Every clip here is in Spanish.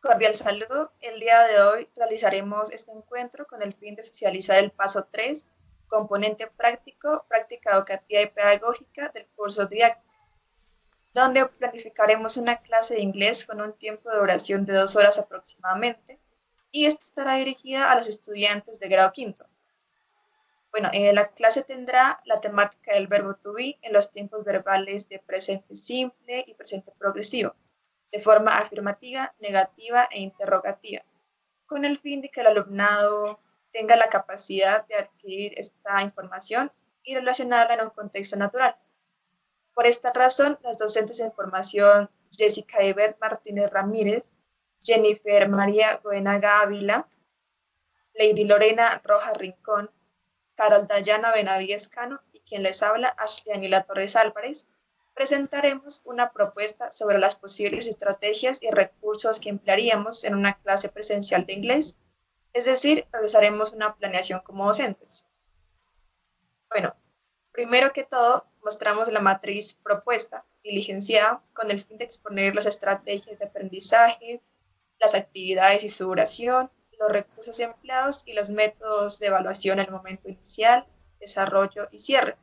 Cordial saludo. El día de hoy realizaremos este encuentro con el fin de socializar el paso 3, componente práctico, práctica educativa y pedagógica del curso didáctico, donde planificaremos una clase de inglés con un tiempo de duración de 2 horas aproximadamente, y esta estará dirigida a los estudiantes de grado quinto. Bueno, la clase tendrá la temática del verbo to be en los tiempos verbales de presente simple y presente progresivo, de forma afirmativa, negativa e interrogativa, con el fin de que el alumnado tenga la capacidad de adquirir esta información y relacionarla en un contexto natural. Por esta razón, las docentes en formación Jessica Ivette Martínez Ramírez, Jennifer María Goenaga Ávila, Lady Lorena Rojas Rincón, Carol Dayana Benavides Cano y quien les habla, Ashley Anila Torres Álvarez, presentaremos una propuesta sobre las posibles estrategias y recursos que emplearíamos en una clase presencial de inglés, es decir, realizaremos una planeación como docentes. Bueno, primero que todo, mostramos la matriz propuesta, diligenciada, con el fin de exponer las estrategias de aprendizaje, las actividades y su duración, los recursos empleados y los métodos de evaluación en el momento inicial, desarrollo y cierre,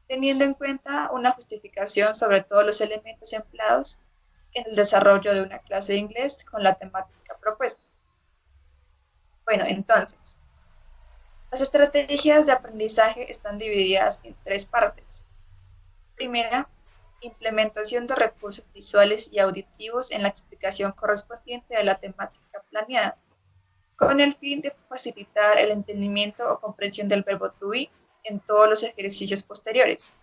teniendo en cuenta una justificación sobre todos los elementos empleados en el desarrollo de una clase de inglés con la temática propuesta. Bueno, entonces, las estrategias de aprendizaje están divididas en 3 partes. Primera, implementación de recursos visuales y auditivos en la explicación correspondiente a la temática planeada, con el fin de facilitar el entendimiento o comprensión del verbo to be en todos los ejercicios posteriores.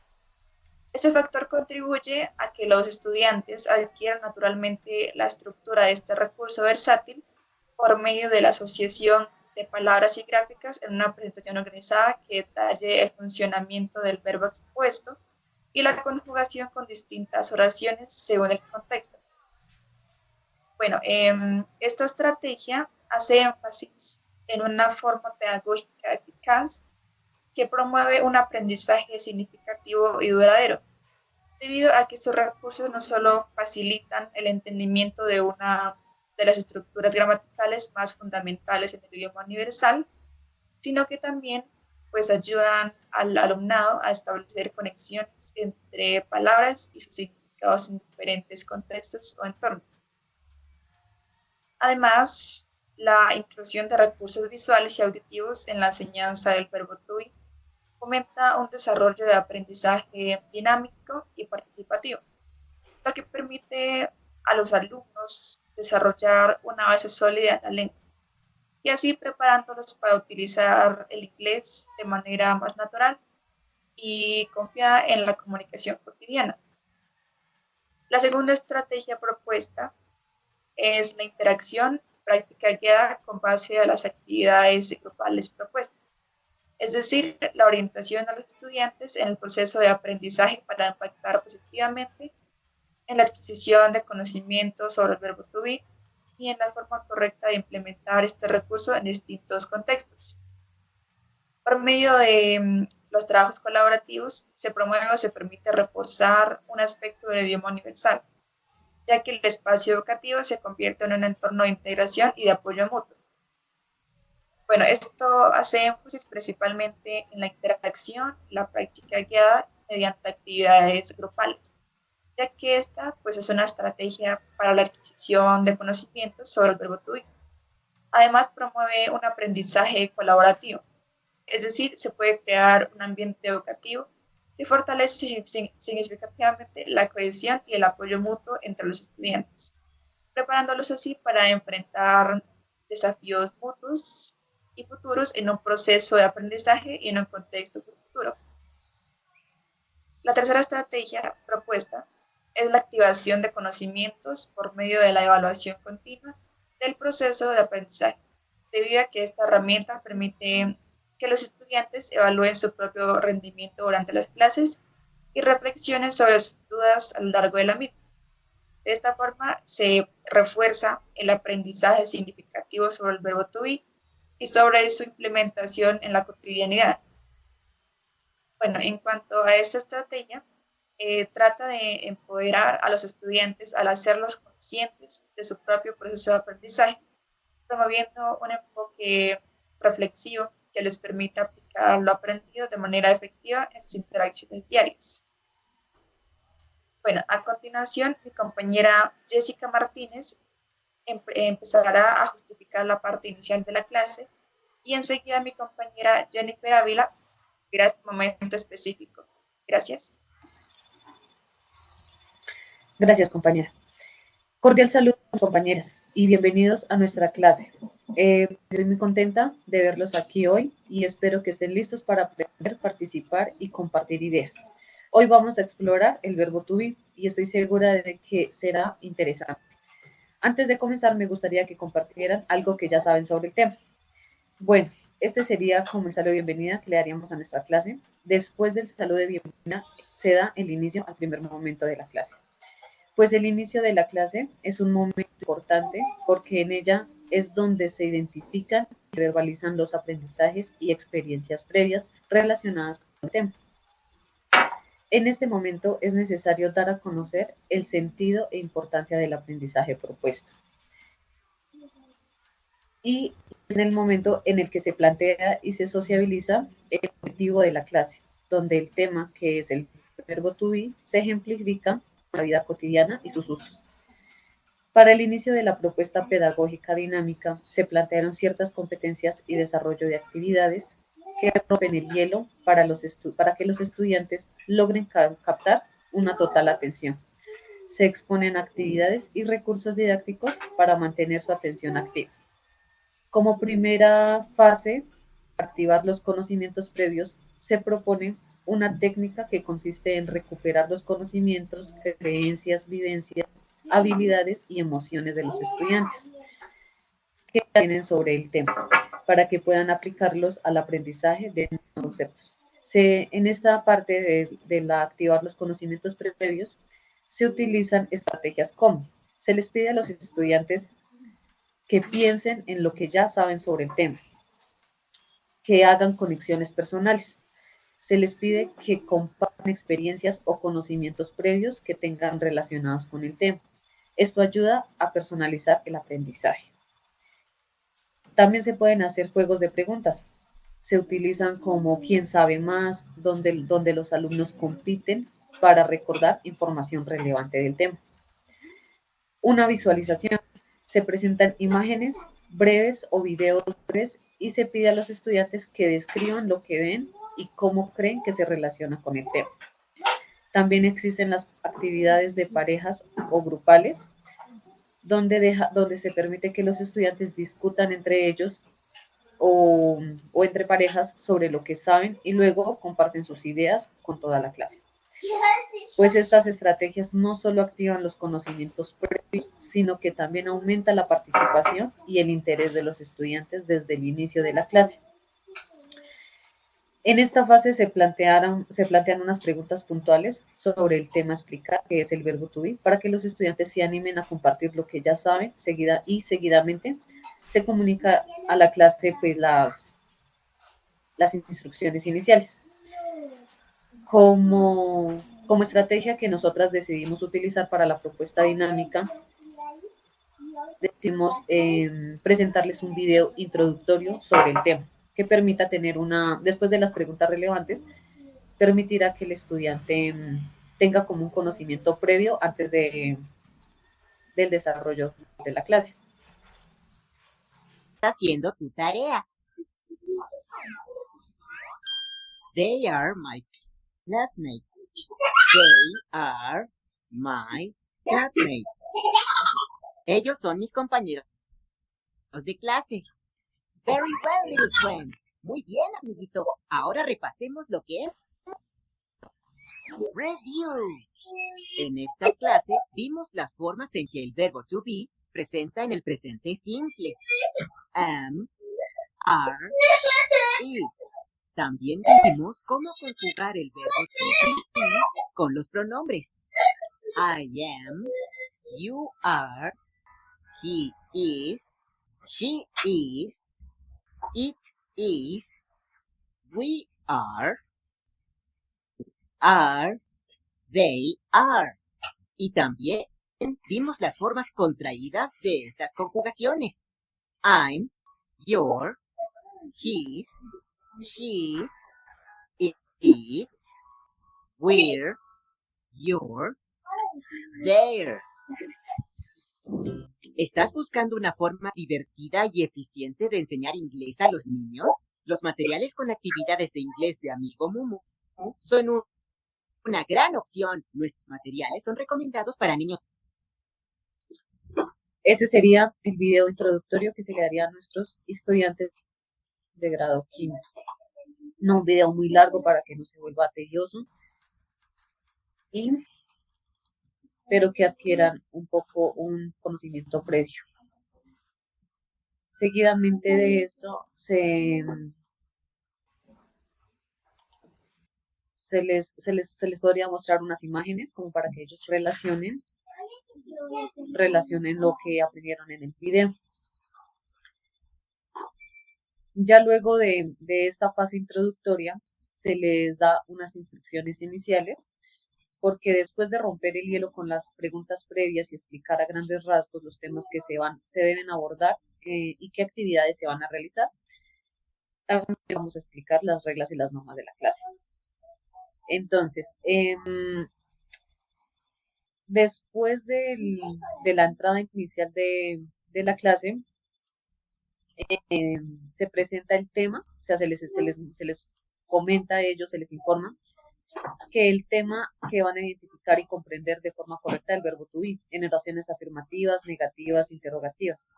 Este factor contribuye a que los estudiantes adquieran naturalmente la estructura de este recurso versátil por medio de la asociación de palabras y gráficas en una presentación organizada que detalle el funcionamiento del verbo expuesto y la conjugación con distintas oraciones según el contexto. Bueno, esta estrategia hace énfasis en una forma pedagógica eficaz que promueve un aprendizaje significativo y duradero, debido a que estos recursos no solo facilitan el entendimiento de una de las estructuras gramaticales más fundamentales en el idioma universal, sino que también pues ayudan al alumnado a establecer conexiones entre palabras y sus significados en diferentes contextos o entornos. Además, la inclusión de recursos visuales y auditivos en la enseñanza del verbo to be fomenta un desarrollo de aprendizaje dinámico y participativo, lo que permite a los alumnos desarrollar una base sólida en la lengua y así preparándolos para utilizar el inglés de manera más natural y confiada en la comunicación cotidiana. La segunda estrategia propuesta es la interacción práctica guiada con base a las actividades grupales propuestas, es decir, la orientación a los estudiantes en el proceso de aprendizaje para impactar positivamente en la adquisición de conocimientos sobre el verbo to be y en la forma correcta de implementar este recurso en distintos contextos. Por medio de los trabajos colaborativos se promueve o se permite reforzar un aspecto del idioma universal, ya que el espacio educativo se convierte en un entorno de integración y de apoyo mutuo. Bueno, esto hace énfasis principalmente en la interacción, la práctica guiada mediante actividades grupales, ya que esta pues, es una estrategia para la adquisición de conocimientos sobre el verbo to be. Además, promueve un aprendizaje colaborativo, es decir, se puede crear un ambiente educativo que fortalece significativamente la cohesión y el apoyo mutuo entre los estudiantes, preparándolos así para enfrentar desafíos mutuos y futuros en un proceso de aprendizaje y en un contexto futuro. La tercera estrategia propuesta es la activación de conocimientos por medio de la evaluación continua del proceso de aprendizaje, debido a que esta herramienta permite que los estudiantes evalúen su propio rendimiento durante las clases y reflexionen sobre sus dudas a lo largo de la misma. De esta forma se refuerza el aprendizaje significativo sobre el verbo to be y sobre su implementación en la cotidianidad. Bueno, en cuanto a esta estrategia, trata de empoderar a los estudiantes al hacerlos conscientes de su propio proceso de aprendizaje, promoviendo un enfoque reflexivo que les permita aplicar lo aprendido de manera efectiva en sus interacciones diarias. Bueno, a continuación, mi compañera Jessica Martínez empezará a justificar la parte inicial de la clase y enseguida mi compañera Jennifer Ávila verá este momento específico. Gracias. Gracias, compañera. Cordial saludo, compañeras, y bienvenidos a nuestra clase. Estoy muy contenta de verlos aquí hoy y espero que estén listos para aprender, participar y compartir ideas. Hoy vamos a explorar el verbo to be y estoy segura de que será interesante. Antes de comenzar, me gustaría que compartieran algo que ya saben sobre el tema. Bueno, este sería como el saludo de bienvenida que le daríamos a nuestra clase. Después del saludo de bienvenida, se da el inicio al primer momento de la clase. Pues el inicio de la clase es un momento importante porque en ella es donde se identifican y verbalizan los aprendizajes y experiencias previas relacionadas con el tema. En este momento es necesario dar a conocer el sentido e importancia del aprendizaje propuesto. Y es en el momento en el que se plantea y se sociabiliza el objetivo de la clase, donde el tema, que es el verbo to be, se ejemplifica en la vida cotidiana y sus usos. Para el inicio de la propuesta pedagógica dinámica, se plantearon ciertas competencias y desarrollo de actividades que rompen el hielo para que los estudiantes logren captar una total atención. Se exponen actividades y recursos didácticos para mantener su atención activa. Como primera fase, activar los conocimientos previos, se propone una técnica que consiste en recuperar los conocimientos, creencias, vivencias, habilidades y emociones de los estudiantes que tienen sobre el tema, para que puedan aplicarlos al aprendizaje de nuevos conceptos. En esta parte de la activar los conocimientos previos, se utilizan estrategias como se les pide a los estudiantes que piensen en lo que ya saben sobre el tema, que hagan conexiones personales. Se les pide que compartan experiencias o conocimientos previos que tengan relacionados con el tema. Esto ayuda a personalizar el aprendizaje. También se pueden hacer juegos de preguntas. Se utilizan como quién sabe más, donde los alumnos compiten para recordar información relevante del tema. Una visualización. Se presentan imágenes breves o videos breves y se pide a los estudiantes que describan lo que ven y cómo creen que se relaciona con el tema. También existen las actividades de parejas o grupales, donde se permite que los estudiantes discutan entre ellos o entre parejas sobre lo que saben y luego comparten sus ideas con toda la clase. Pues estas estrategias no solo activan los conocimientos previos, sino que también aumenta la participación y el interés de los estudiantes desde el inicio de la clase. En esta fase se plantean unas preguntas puntuales sobre el tema a explicar, que es el verbo to be, para que los estudiantes se animen a compartir lo que ya saben seguidamente se comunica a la clase pues las instrucciones iniciales. Como estrategia que nosotras decidimos utilizar para la propuesta dinámica, decidimos presentarles un video introductorio sobre el tema, que permita tener después de las preguntas relevantes, permitirá que el estudiante tenga como un conocimiento previo antes del desarrollo de la clase. Haciendo tu tarea. They are my classmates. They are my classmates. Ellos son mis compañeros de clase. Very well, little friend. Muy bien, amiguito. Ahora repasemos lo que es. Review. En esta clase vimos las formas en que el verbo to be presenta en el presente simple. Am, are, is. También vimos cómo conjugar el verbo to be con los pronombres. I am, you are, he is, she is, it is, we are, They are. Y también vimos las formas contraídas de estas conjugaciones. I'm, your, his, she's, it's, we're, your, their. ¿Estás buscando una forma divertida y eficiente de enseñar inglés a los niños? Los materiales con actividades de inglés de Amigo Mumu son una gran opción. Nuestros materiales son recomendados para niños. Ese sería el video introductorio que se le daría a nuestros estudiantes de grado quinto. No un video muy largo para que no se vuelva tedioso, pero que adquieran un poco un conocimiento previo. Seguidamente de esto se les podría mostrar unas imágenes como para que ellos relacionen lo que aprendieron en el video. Ya luego de esta fase introductoria se les da unas instrucciones iniciales, porque después de romper el hielo con las preguntas previas y explicar a grandes rasgos los temas que se deben abordar y qué actividades se van a realizar, también vamos a explicar las reglas y las normas de la clase. Entonces, después de la entrada inicial de la clase, se presenta el tema, o sea, se les comenta a ellos, se les informa que el tema que van a identificar y comprender de forma correcta el verbo to be en oraciones afirmativas, negativas, interrogativas,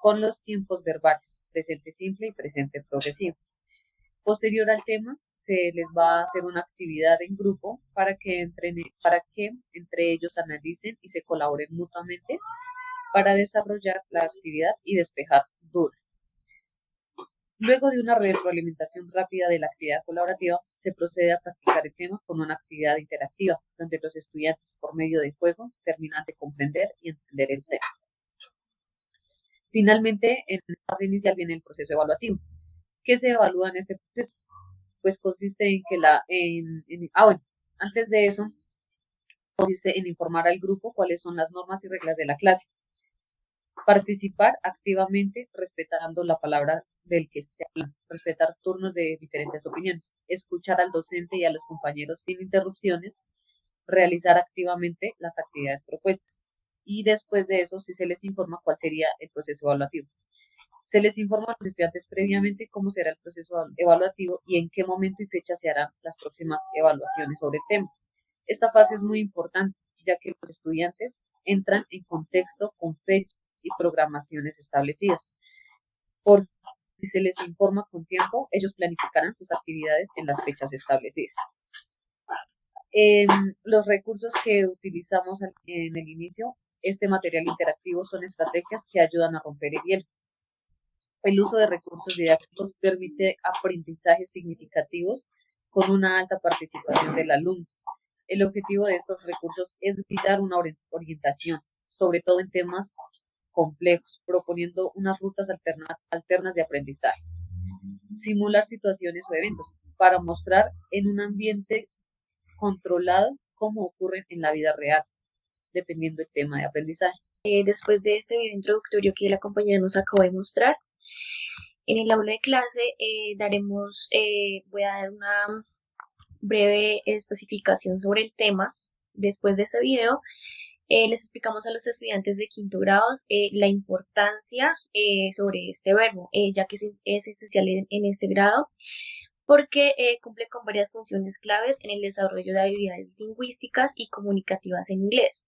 con los tiempos verbales, presente simple y presente progresivo. Posterior al tema, se les va a hacer una actividad en grupo para que entre ellos analicen y se colaboren mutuamente para desarrollar la actividad y despejar dudas. Luego de una retroalimentación rápida de la actividad colaborativa, se procede a practicar el tema con una actividad interactiva, donde los estudiantes, por medio de juego, terminan de comprender y entender el tema. Finalmente, en la fase inicial viene el proceso evaluativo. ¿Qué se evalúa en este proceso? Pues consiste en que antes de eso, consiste en informar al grupo cuáles son las normas y reglas de la clase. Participar activamente respetando la palabra del que esté hablando, respetar turnos de diferentes opiniones, escuchar al docente y a los compañeros sin interrupciones, realizar activamente las actividades propuestas. Y después de eso, sí se les informa cuál sería el proceso evaluativo. Se les informa a los estudiantes previamente cómo será el proceso evaluativo y en qué momento y fecha se harán las próximas evaluaciones sobre el tema. Esta fase es muy importante, ya que los estudiantes entran en contexto con fechas y programaciones establecidas. Porque si se les informa con tiempo, ellos planificarán sus actividades en las fechas establecidas. Los recursos que utilizamos en el inicio, este material interactivo, son estrategias que ayudan a romper el hielo. El uso de recursos didácticos permite aprendizajes significativos con una alta participación del alumno. El objetivo de estos recursos es brindar una orientación, sobre todo en temas complejos, proponiendo unas rutas alternas de aprendizaje. Simular situaciones o eventos para mostrar en un ambiente controlado cómo ocurren en la vida real, dependiendo del tema de aprendizaje. Después de este video introductorio que la compañera nos acabó de mostrar, en el aula de clase voy a dar una breve especificación sobre el tema. Después de este video, les explicamos a los estudiantes de quinto grado la importancia sobre este verbo, ya que es esencial en este grado, porque cumple con varias funciones claves en el desarrollo de habilidades lingüísticas y comunicativas en inglés.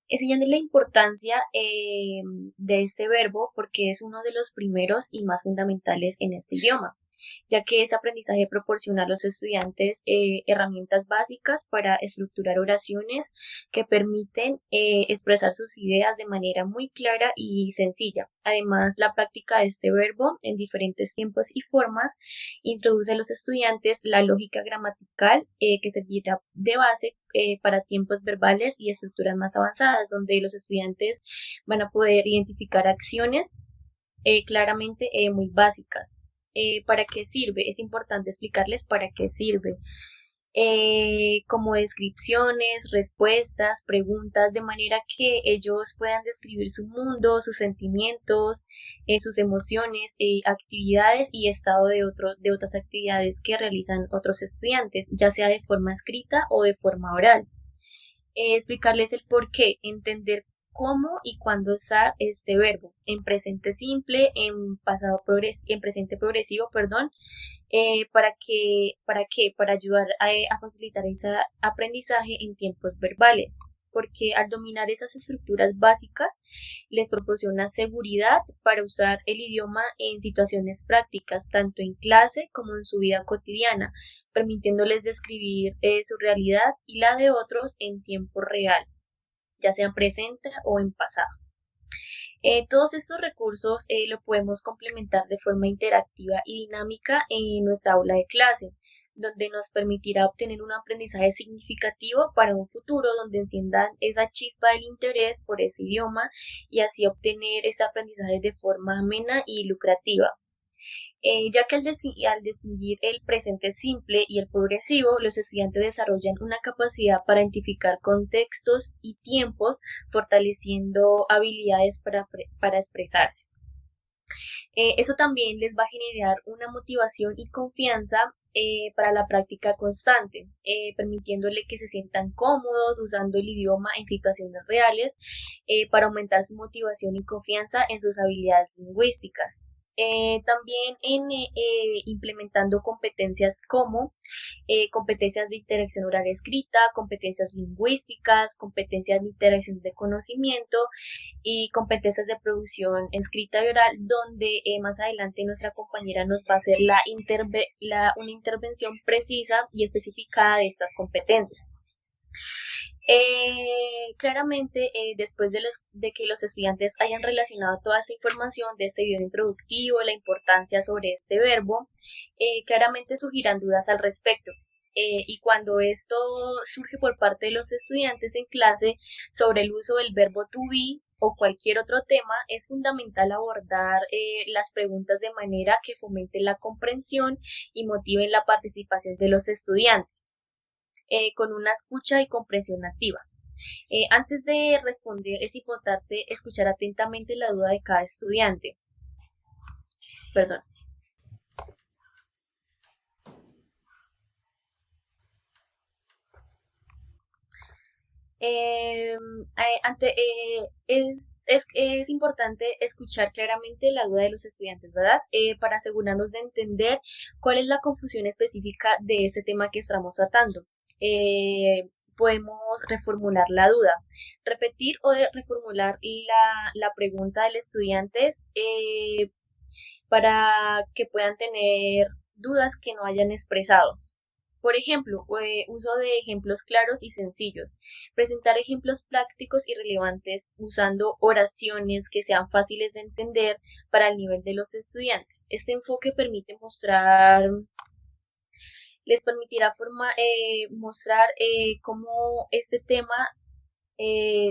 Enseñando la importancia de este verbo porque es uno de los primeros y más fundamentales en este idioma, ya que este aprendizaje proporciona a los estudiantes herramientas básicas para estructurar oraciones que permiten expresar sus ideas de manera muy clara y sencilla. Además, la práctica de este verbo en diferentes tiempos y formas introduce a los estudiantes la lógica gramatical que servirá de base para tiempos verbales y estructuras más avanzadas, donde los estudiantes van a poder identificar acciones claramente muy básicas. ¿Para qué sirve? Es importante explicarles para qué sirve. como descripciones, respuestas, preguntas, de manera que ellos puedan describir su mundo, sus sentimientos, sus emociones, actividades y estado de otras actividades que realizan otros estudiantes, ya sea de forma escrita o de forma oral. Explicarles el por qué, entender cómo y cuándo usar este verbo en presente simple, en presente progresivo, perdón, para ayudar a facilitar ese aprendizaje en tiempos verbales, porque al dominar esas estructuras básicas les proporciona seguridad para usar el idioma en situaciones prácticas, tanto en clase como en su vida cotidiana, permitiéndoles describir su realidad y la de otros en tiempo real, ya sea en presente o en pasado. Todos estos recursos lo podemos complementar de forma interactiva y dinámica en nuestra aula de clase, donde nos permitirá obtener un aprendizaje significativo para un futuro donde enciendan esa chispa del interés por ese idioma y así obtener este aprendizaje de forma amena y lucrativa. Ya que al distinguir el presente simple y el progresivo, los estudiantes desarrollan una capacidad para identificar contextos y tiempos, fortaleciendo habilidades para expresarse. Eso también les va a generar una motivación y confianza para la práctica constante, permitiéndole que se sientan cómodos usando el idioma en situaciones reales para aumentar su motivación y confianza en sus habilidades lingüísticas. También en implementando competencias como competencias de interacción oral escrita, competencias lingüísticas, competencias de interacción de conocimiento y competencias de producción escrita y oral, donde más adelante nuestra compañera nos va a hacer una intervención precisa y especificada de estas competencias. Claramente, después de que los estudiantes hayan relacionado toda esta información de este video introductivo, la importancia sobre este verbo, claramente surgirán dudas al respecto. Y cuando esto surge por parte de los estudiantes en clase sobre el uso del verbo to be o cualquier otro tema, es fundamental abordar las preguntas de manera que fomenten la comprensión y motiven la participación de los estudiantes. Con una escucha y comprensión activa. Antes de responder, es importante escuchar atentamente la duda de cada estudiante. Perdón. Es importante escuchar claramente la duda de los estudiantes, ¿verdad? Para asegurarnos de entender cuál es la confusión específica de este tema que estamos tratando. Podemos reformular la duda, repetir o reformular la pregunta del estudiante para que puedan tener dudas que no hayan expresado. Por ejemplo, uso de ejemplos claros y sencillos. Presentar ejemplos prácticos y relevantes usando oraciones que sean fáciles de entender para el nivel de los estudiantes. Este enfoque les permitirá mostrar cómo este tema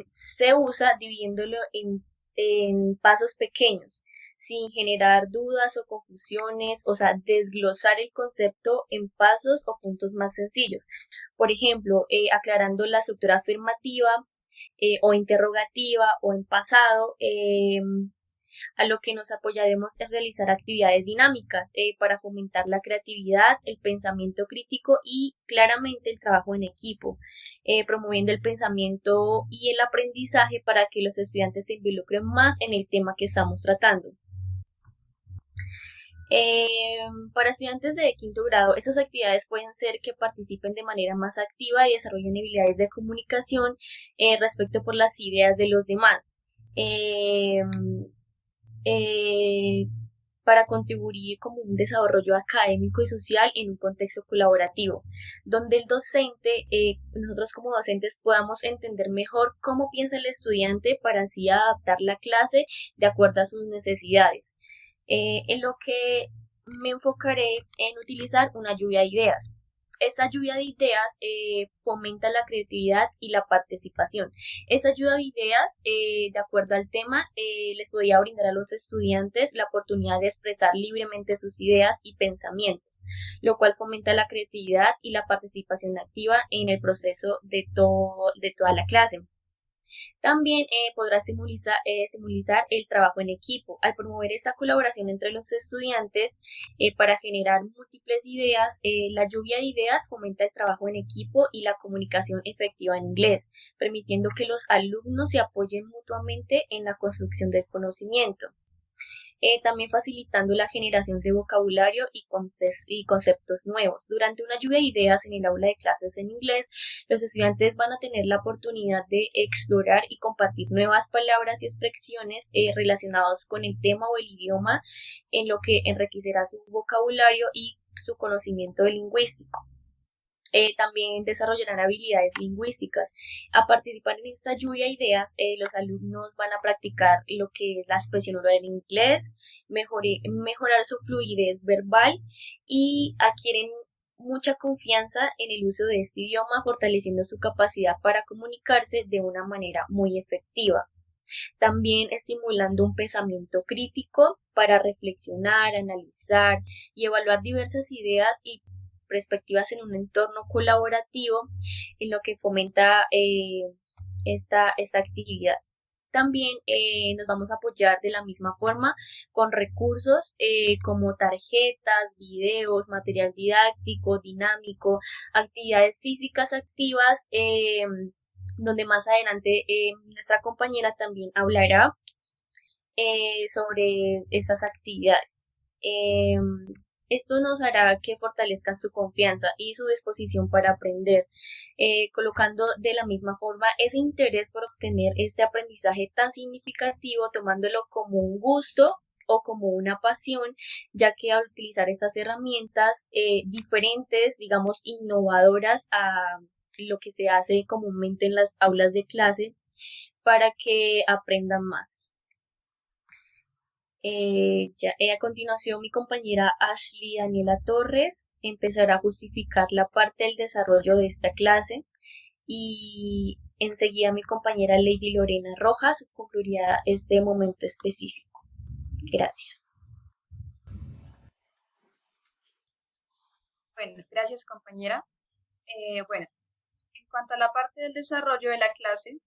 se usa dividiéndolo en pasos pequeños, sin generar dudas o confusiones, o sea, desglosar el concepto en pasos o puntos más sencillos. Por ejemplo, aclarando la estructura afirmativa o interrogativa o en pasado, a lo que nos apoyaremos es realizar actividades dinámicas para fomentar la creatividad, el pensamiento crítico y claramente el trabajo en equipo, promoviendo el pensamiento y el aprendizaje para que los estudiantes se involucren más en el tema que estamos tratando. Para estudiantes de quinto grado, estas actividades pueden ser que participen de manera más activa y desarrollen habilidades de comunicación respecto por las ideas de los demás. Para contribuir como un desarrollo académico y social en un contexto colaborativo, donde el docente, nosotros como docentes podamos entender mejor cómo piensa el estudiante para así adaptar la clase de acuerdo a sus necesidades. En lo que me enfocaré en utilizar una lluvia de ideas. esta lluvia de ideas fomenta la creatividad y la participación. Esta lluvia de ideas, de acuerdo al tema, les podía brindar a los estudiantes la oportunidad de expresar libremente sus ideas y pensamientos, lo cual fomenta la creatividad y la participación activa en el proceso de toda la clase. También podrá estimulizar el trabajo en equipo al promover esta colaboración entre los estudiantes para generar múltiples ideas. La lluvia de ideas fomenta el trabajo en equipo y la comunicación efectiva en inglés, permitiendo que los alumnos se apoyen mutuamente en la construcción del conocimiento. También facilitando la generación de vocabulario y conceptos nuevos. Durante una lluvia de ideas en el aula de clases en inglés, los estudiantes van a tener la oportunidad de explorar y compartir nuevas palabras y expresiones relacionadas con el tema o el idioma, en lo que enriquecerá su vocabulario y su conocimiento lingüístico. También desarrollarán habilidades lingüísticas. A participar en esta lluvia de ideas, los alumnos van a practicar lo que es la expresión oral en inglés, mejorar su fluidez verbal y adquieren mucha confianza en el uso de este idioma, fortaleciendo su capacidad para comunicarse de una manera muy efectiva. También estimulando un pensamiento crítico para reflexionar, analizar y evaluar diversas ideas y perspectivas en un entorno colaborativo, en lo que fomenta esta actividad. También nos vamos a apoyar de la misma forma con recursos como tarjetas, videos, material didáctico, dinámico, actividades físicas activas, donde más adelante nuestra compañera también hablará sobre estas actividades. Esto nos hará que fortalezcan su confianza y su disposición para aprender, colocando de la misma forma ese interés por obtener este aprendizaje tan significativo, tomándolo como un gusto o como una pasión, ya que al utilizar estas herramientas diferentes, digamos, innovadoras a lo que se hace comúnmente en las aulas de clase, para que aprendan más. A continuación, mi compañera Ashley Daniela Torres empezará a justificar la parte del desarrollo de esta clase y enseguida mi compañera Lady Lorena Rojas concluirá este momento específico. Gracias. Bueno, gracias compañera. Bueno, en cuanto a la parte del desarrollo de la clase,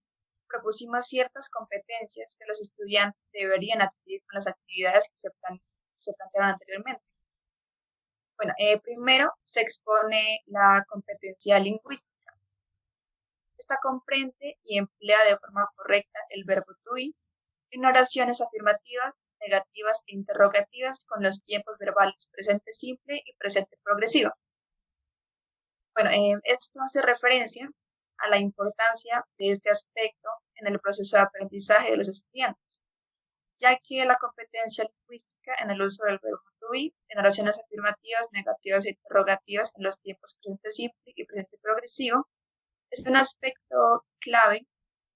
propusimos ciertas competencias que los estudiantes deberían adquirir con las actividades que se plantearon anteriormente. Bueno, primero se expone la competencia lingüística. Esta comprende y emplea de forma correcta el verbo to be en oraciones afirmativas, negativas e interrogativas con los tiempos verbales presente simple y presente progresivo. Bueno, esto hace referencia a la importancia de este aspecto en el proceso de aprendizaje de los estudiantes, ya que la competencia lingüística en el uso del verbo to be en oraciones afirmativas, negativas e interrogativas en los tiempos presente simple y presente progresivo es un aspecto clave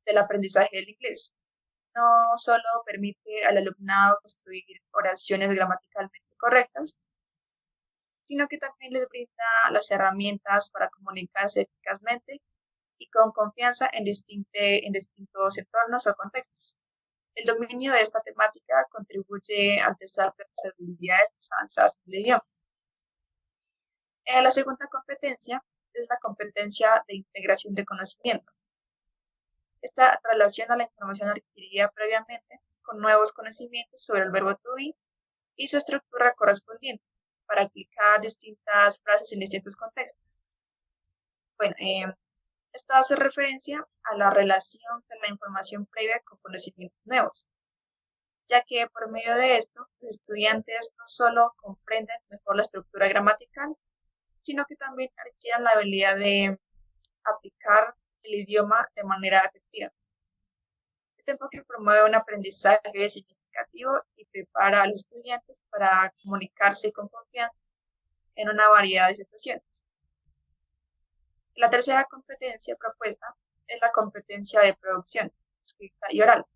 del aprendizaje del inglés. No solo permite al alumnado construir oraciones gramaticalmente correctas, sino que también les brinda las herramientas para comunicarse eficazmente y con confianza en distintos entornos o contextos. El dominio de esta temática contribuye al desarrollo de las habilidades avanzadas en el idioma. La segunda competencia es la competencia de integración de conocimiento. Esta relaciona la información adquirida previamente con nuevos conocimientos sobre el verbo to be y su estructura correspondiente para aplicar distintas frases en distintos contextos. Bueno, esto hace referencia a la relación de la información previa con conocimientos nuevos, ya que por medio de esto los estudiantes no solo comprenden mejor la estructura gramatical, sino que también adquieren la habilidad de aplicar el idioma de manera efectiva. Este enfoque promueve un aprendizaje significativo y prepara a los estudiantes para comunicarse con confianza en una variedad de situaciones. La tercera competencia propuesta es la competencia de producción, escrita y oral.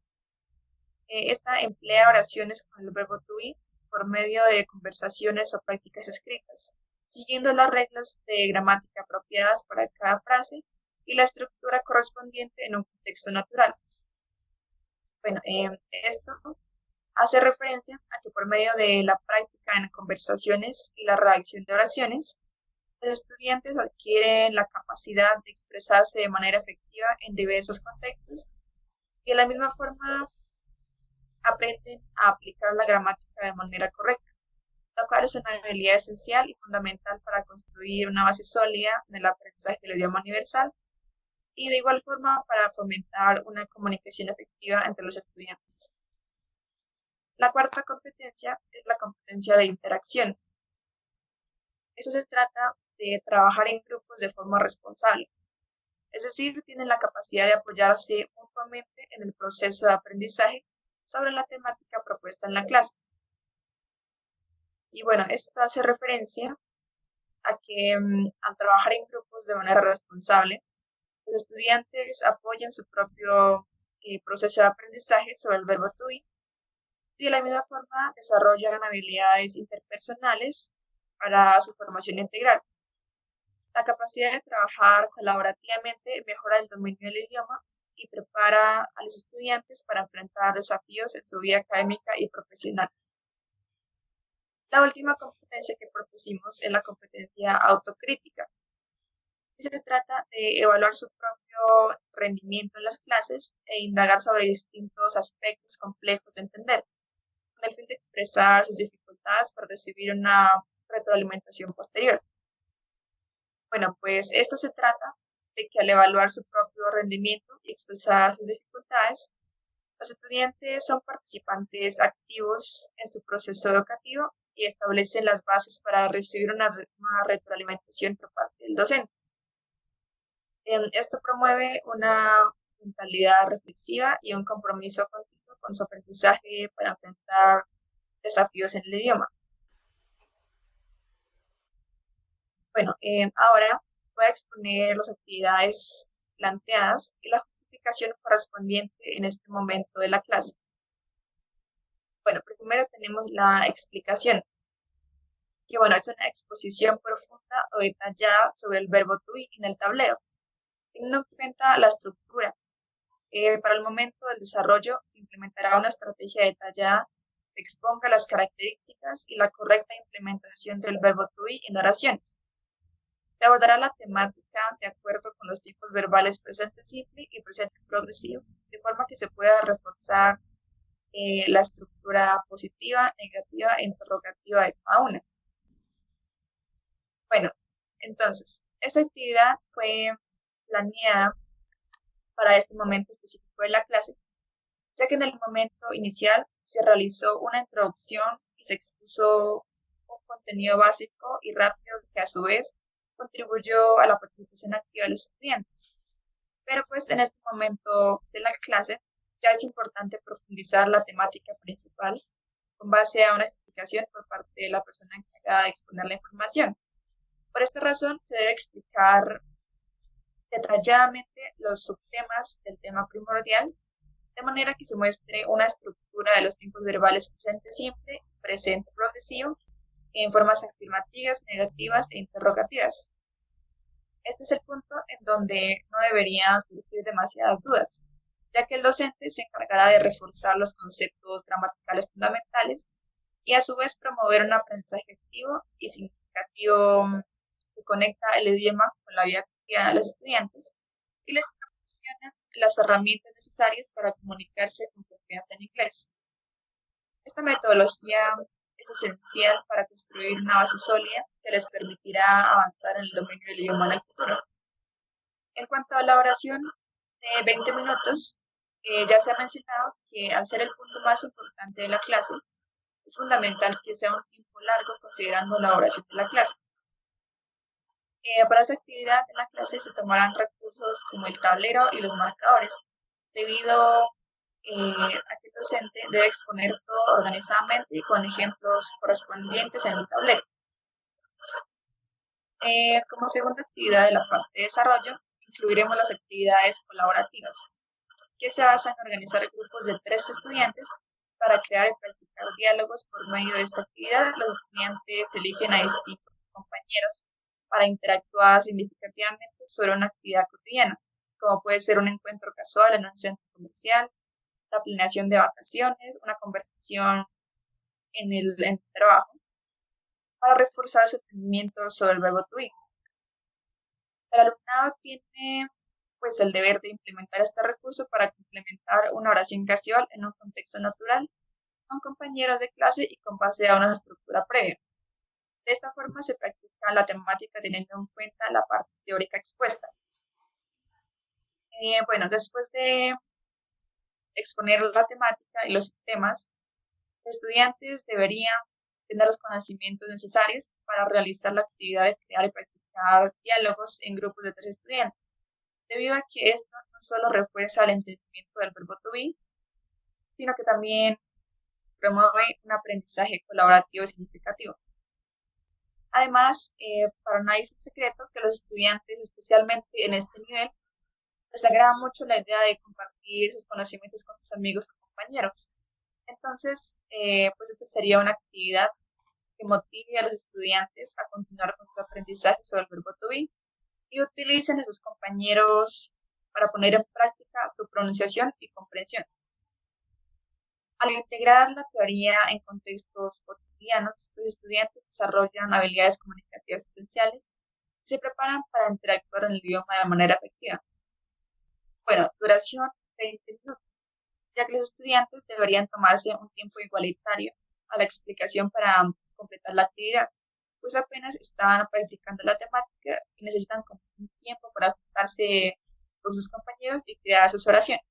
Esta emplea oraciones con el verbo to be por medio de conversaciones o prácticas escritas. siguiendo las reglas de gramática apropiadas para cada frase y la estructura correspondiente en un contexto natural. Bueno, esto hace referencia a que por medio de la práctica en conversaciones y la redacción de oraciones, los estudiantes adquieren la capacidad de expresarse de manera efectiva en diversos contextos y de la misma forma aprenden a aplicar la gramática de manera correcta, lo cual es una habilidad esencial y fundamental para construir una base sólida en el aprendizaje del idioma universal y de igual forma para fomentar una comunicación efectiva entre los estudiantes. La cuarta competencia es la competencia de interacción. Eso se trata de trabajar en grupos de forma responsable, es decir, tienen la capacidad de apoyarse mutuamente en el proceso de aprendizaje sobre la temática propuesta en la clase. Y bueno, esto hace referencia a que al trabajar en grupos de manera responsable, los estudiantes apoyan su propio proceso de aprendizaje sobre el verbo to be y de la misma forma desarrollan habilidades interpersonales para su formación integral. La capacidad de trabajar colaborativamente mejora el dominio del idioma y prepara a los estudiantes para enfrentar desafíos en su vida académica y profesional. La última competencia que propusimos es la competencia autocrítica. Se trata de evaluar su propio rendimiento en las clases e indagar sobre distintos aspectos complejos de entender, con el fin de expresar sus dificultades para recibir una retroalimentación posterior. Bueno, pues esto se trata de que al evaluar su propio rendimiento y expresar sus dificultades, los estudiantes son participantes activos en su proceso educativo y establecen las bases para recibir una retroalimentación por parte del docente. Esto promueve una mentalidad reflexiva y un compromiso continuo con su aprendizaje para enfrentar desafíos en el idioma. Bueno, ahora voy a exponer las actividades planteadas y la justificación correspondiente en este momento de la clase. Bueno, primero tenemos la explicación, que bueno, es una exposición profunda o detallada sobre el verbo to be en el tablero, teniendo en cuenta la estructura. Para el momento del desarrollo se implementará una estrategia detallada que exponga las características y la correcta implementación del verbo to be en oraciones. Se abordará la temática de acuerdo con los tipos verbales presente simple y presente progresivo, de forma que se pueda reforzar la estructura positiva, negativa e interrogativa de cada una. Bueno, entonces, esta actividad fue planeada para este momento específico de la clase, ya que en el momento inicial se realizó una introducción y se expuso un contenido básico y rápido que a su vez contribuyó a la participación activa de los estudiantes. Pero pues en este momento de la clase ya es importante profundizar la temática principal con base a una explicación por parte de la persona encargada de exponer la información. Por esta razón se debe explicar detalladamente los subtemas del tema primordial, de manera que se muestre una estructura de los tiempos verbales presente simple, presente progresivo, en formas afirmativas, negativas e interrogativas. Este es el punto en donde no deberían surgir demasiadas dudas, ya que el docente se encargará de reforzar los conceptos gramaticales fundamentales y a su vez promover un aprendizaje activo y significativo que conecta el idioma con la vida cotidiana de los estudiantes y les proporciona las herramientas necesarias para comunicarse con confianza en inglés. Esta metodología es esencial para construir una base sólida que les permitirá avanzar en el dominio del idioma en el futuro. En cuanto a la oración de 20 minutos, ya se ha mencionado que al ser el punto más importante de la clase, es fundamental que sea un tiempo largo considerando la oración de la clase. Para esta actividad en la clase se tomarán recursos como el tablero y los marcadores, debido a que el docente debe exponer todo organizadamente y con ejemplos correspondientes en el tablero. Como segunda actividad de la parte de desarrollo, incluiremos las actividades colaborativas, que se basan en organizar grupos de 3 estudiantes para crear y practicar diálogos. Por medio de esta actividad, los estudiantes eligen a distintos compañeros para interactuar significativamente sobre una actividad cotidiana, como puede ser un encuentro casual en un centro comercial, la planeación de vacaciones, una conversación en el trabajo, para reforzar su entendimiento sobre el verbo to be. El alumnado tiene pues el deber de implementar este recurso para complementar una oración casual en un contexto natural con compañeros de clase y con base a una estructura previa. De esta forma se practica la temática teniendo en cuenta la parte teórica expuesta. Bueno, después de exponer la temática y los temas, los estudiantes deberían tener los conocimientos necesarios para realizar la actividad de crear y practicar diálogos en grupos de 3 estudiantes, debido a que esto no solo refuerza el entendimiento del verbo to be, sino que también promueve un aprendizaje colaborativo y significativo. Además, para nadie es un secreto que los estudiantes, especialmente en este nivel, les agrada mucho la idea de compartir sus conocimientos con sus amigos o compañeros. Entonces, pues esta sería una actividad que motive a los estudiantes a continuar con su aprendizaje sobre el verbo to be y utilicen a sus compañeros para poner en práctica su pronunciación y comprensión. Al integrar la teoría en contextos cotidianos, los estudiantes desarrollan habilidades comunicativas esenciales y se preparan para interactuar en el idioma de manera efectiva. Bueno, duración 20 minutos, ya que los estudiantes deberían tomarse un tiempo igualitario a la explicación para completar la actividad, pues apenas estaban practicando la temática y necesitan un tiempo para juntarse con sus compañeros y crear sus oraciones.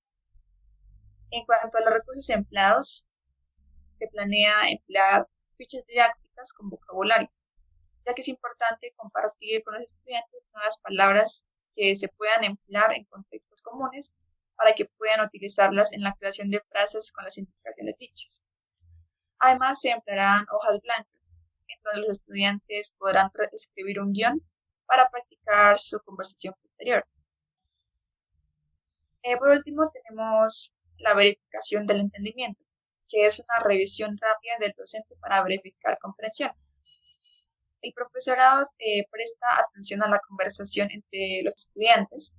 En cuanto a los recursos empleados, se planea emplear fichas didácticas con vocabulario, ya que es importante compartir con los estudiantes nuevas palabras que se puedan emplear en contextos comunes para que puedan utilizarlas en la creación de frases con las indicaciones dichas. Además, se emplearán hojas blancas, en donde los estudiantes podrán escribir un guión para practicar su conversación posterior. Por último, tenemos la verificación del entendimiento, que es una revisión rápida del docente para verificar comprensión. El profesorado presta atención a la conversación entre los estudiantes,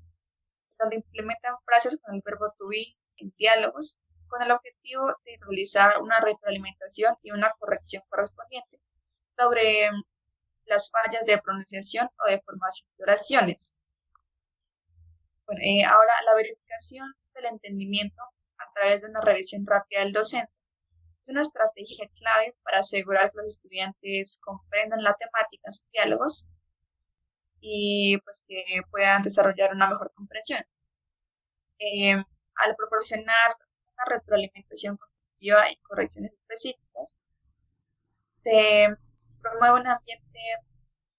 donde implementan frases con el verbo to be en diálogos, con el objetivo de realizar una retroalimentación y una corrección correspondiente sobre las fallas de pronunciación o de formación de oraciones. Bueno, ahora la verificación del entendimiento a través de una revisión rápida del docente es una estrategia clave para asegurar que los estudiantes comprendan la temática en sus diálogos y pues que puedan desarrollar una mejor comprensión. Al proporcionar una retroalimentación constructiva y correcciones específicas, se promueve un ambiente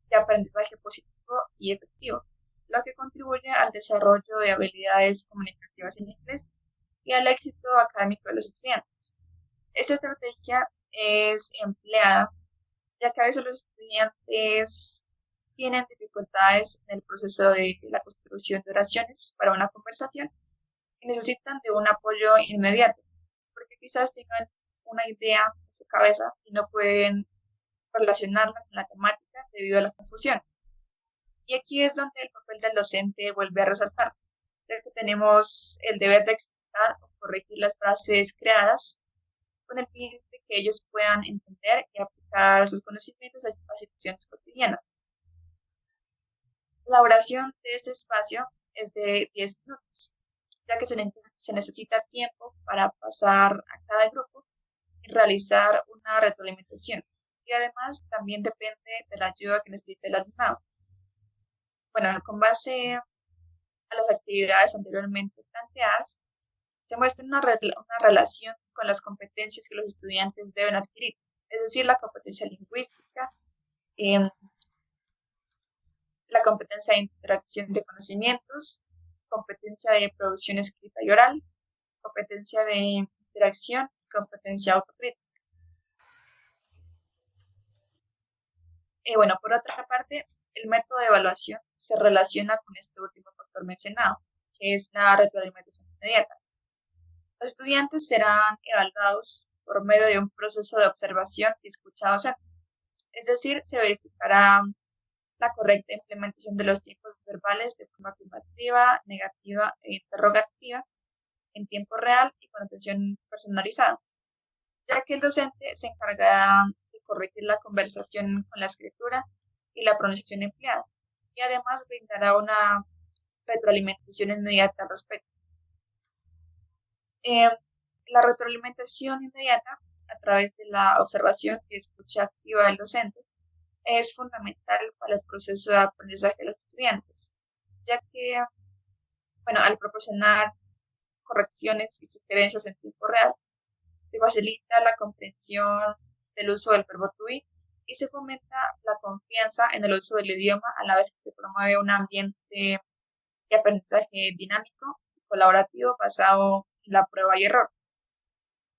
de aprendizaje positivo y efectivo, lo que contribuye al desarrollo de habilidades comunicativas en inglés y al éxito académico de los estudiantes. Esta estrategia es empleada ya que a veces los estudiantes tienen dificultades en el proceso de la construcción de oraciones para una conversación y necesitan de un apoyo inmediato, porque quizás tengan una idea en su cabeza y no pueden relacionarla con la temática debido a la confusión. Y aquí es donde el papel del docente vuelve a resaltar, ya que tenemos el deber de explicar o corregir las frases creadas con el fin de que ellos puedan entender y aplicar sus conocimientos a situaciones cotidianas. La duración de este espacio es de 10 minutos, ya que se necesita tiempo para pasar a cada grupo y realizar una retroalimentación. Y además también depende de la ayuda que necesite el alumnado. Bueno, con base a las actividades anteriormente planteadas, se muestra una relación con las competencias que los estudiantes deben adquirir, es decir, la competencia lingüística, la competencia de interacción de conocimientos, competencia de producción escrita y oral, competencia de interacción, competencia autocrítica. Bueno, por otra parte, el método de evaluación se relaciona con este último factor mencionado, que es la retroalimentación inmediata. Los estudiantes serán evaluados por medio de un proceso de observación y escucha docente. Es decir, se verificará la correcta implementación de los tiempos verbales de forma afirmativa, negativa e interrogativa en tiempo real y con atención personalizada, ya que el docente se encargará de corregir la conversación con la escritura y la pronunciación empleada, y además brindará una retroalimentación inmediata al respecto. La retroalimentación inmediata a través de la observación y escucha activa del docente es fundamental para el proceso de aprendizaje de los estudiantes, ya que, al proporcionar correcciones y sugerencias en tiempo real, se facilita la comprensión del uso del verbo to be y se fomenta la confianza en el uso del idioma a la vez que se promueve un ambiente de aprendizaje dinámico y colaborativo basado en la prueba y error.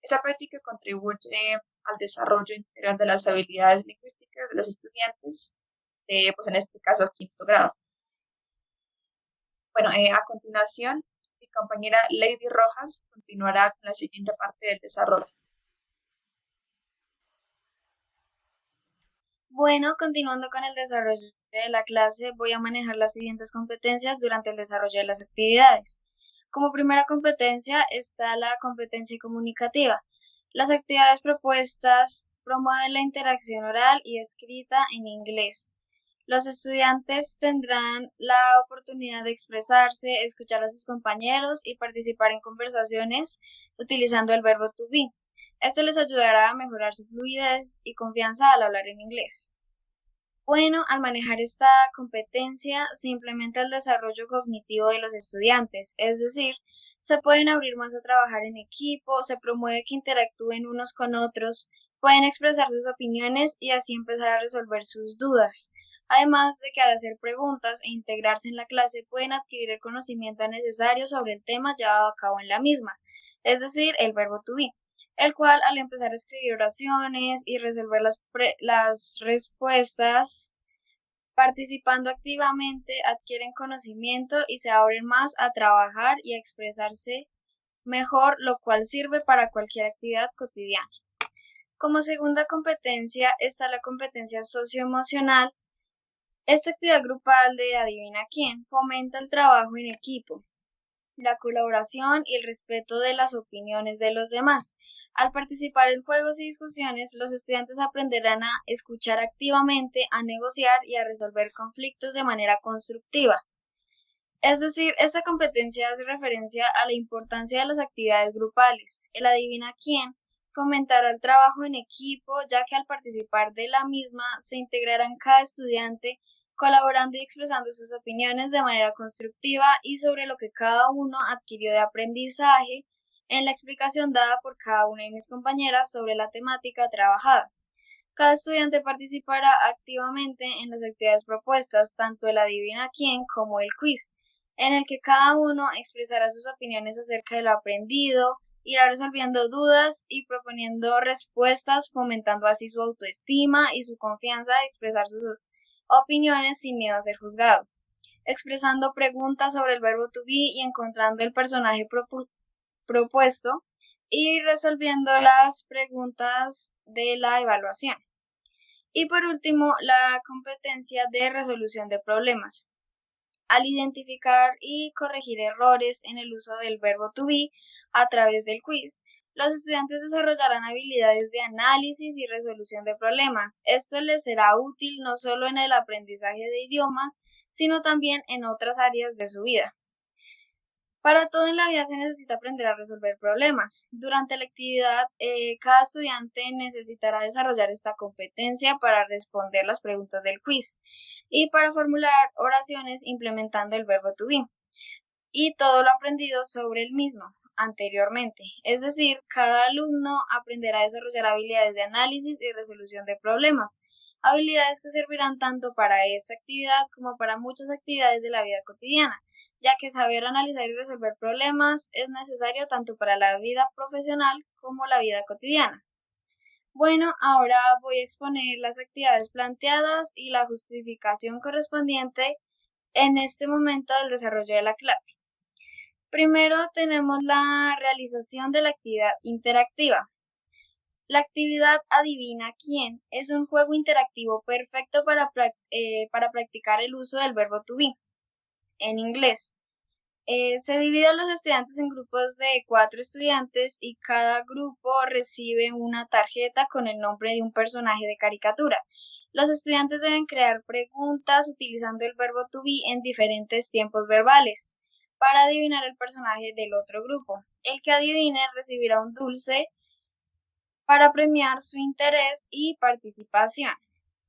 Esta práctica contribuye al desarrollo integral de las habilidades lingüísticas de los estudiantes, en este caso, quinto grado. A continuación, mi compañera Lady Rojas continuará con la siguiente parte del desarrollo. Bueno, continuando con el desarrollo de la clase, voy a manejar las siguientes competencias durante el desarrollo de las actividades. Como primera competencia está la competencia comunicativa. Las actividades propuestas promueven la interacción oral y escrita en inglés. Los estudiantes tendrán la oportunidad de expresarse, escuchar a sus compañeros y participar en conversaciones utilizando el verbo to be. Esto les ayudará a mejorar su fluidez y confianza al hablar en inglés. Bueno, al manejar esta competencia se implementa el desarrollo cognitivo de los estudiantes, es decir, se pueden abrir más a trabajar en equipo, se promueve que interactúen unos con otros, pueden expresar sus opiniones y así empezar a resolver sus dudas. Además de que al hacer preguntas e integrarse en la clase pueden adquirir el conocimiento necesario sobre el tema llevado a cabo en la misma, es decir, el verbo to be, el cual al empezar a escribir oraciones y resolver las respuestas, participando activamente, adquieren conocimiento y se abren más a trabajar y a expresarse mejor, lo cual sirve para cualquier actividad cotidiana. Como segunda competencia está la competencia socioemocional. Esta actividad grupal de Adivina quién fomenta el trabajo en equipo, la colaboración y el respeto de las opiniones de los demás. Al participar en juegos y discusiones, los estudiantes aprenderán a escuchar activamente, a negociar y a resolver conflictos de manera constructiva. Es decir, esta competencia hace referencia a la importancia de las actividades grupales. El Adivina quién fomentará el trabajo en equipo, ya que al participar de la misma se integrarán cada estudiante colaborando y expresando sus opiniones de manera constructiva y sobre lo que cada uno adquirió de aprendizaje en la explicación dada por cada una de mis compañeras sobre la temática trabajada. Cada estudiante participará activamente en las actividades propuestas, tanto el Adivina quién como el quiz, en el que cada uno expresará sus opiniones acerca de lo aprendido, irá resolviendo dudas y proponiendo respuestas, fomentando así su autoestima y su confianza de expresar sus opiniones sin miedo a ser juzgado, expresando preguntas sobre el verbo to be y encontrando el personaje propuesto y resolviendo las preguntas de la evaluación. Y por último, la competencia de resolución de problemas. Al identificar y corregir errores en el uso del verbo to be a través del quiz, los estudiantes desarrollarán habilidades de análisis y resolución de problemas. Esto les será útil no solo en el aprendizaje de idiomas, sino también en otras áreas de su vida. Para todo en la vida se necesita aprender a resolver problemas. Durante la actividad, cada estudiante necesitará desarrollar esta competencia para responder las preguntas del quiz y para formular oraciones implementando el verbo to be y todo lo aprendido sobre el mismo anteriormente. Es decir, cada alumno aprenderá a desarrollar habilidades de análisis y resolución de problemas, habilidades que servirán tanto para esta actividad como para muchas actividades de la vida cotidiana, ya que saber analizar y resolver problemas es necesario tanto para la vida profesional como la vida cotidiana. Bueno, ahora voy a exponer las actividades planteadas y la justificación correspondiente en este momento del desarrollo de la clase. Primero tenemos la realización de la actividad interactiva. La actividad Adivina quién es un juego interactivo perfecto para practicar el uso del verbo to be en inglés. Se divide a los estudiantes en grupos de 4 estudiantes y cada grupo recibe una tarjeta con el nombre de un personaje de caricatura. Los estudiantes deben crear preguntas utilizando el verbo to be en diferentes tiempos verbales para adivinar el personaje del otro grupo. El que adivine recibirá un dulce para premiar su interés y participación.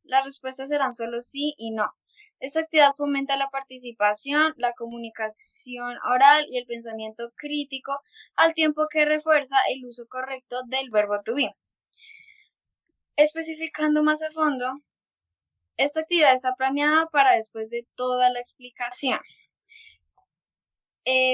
Las respuestas serán solo sí y no. Esta actividad fomenta la participación, la comunicación oral y el pensamiento crítico, al tiempo que refuerza el uso correcto del verbo to be. Especificando más a fondo, esta actividad está planeada para después de toda la explicación,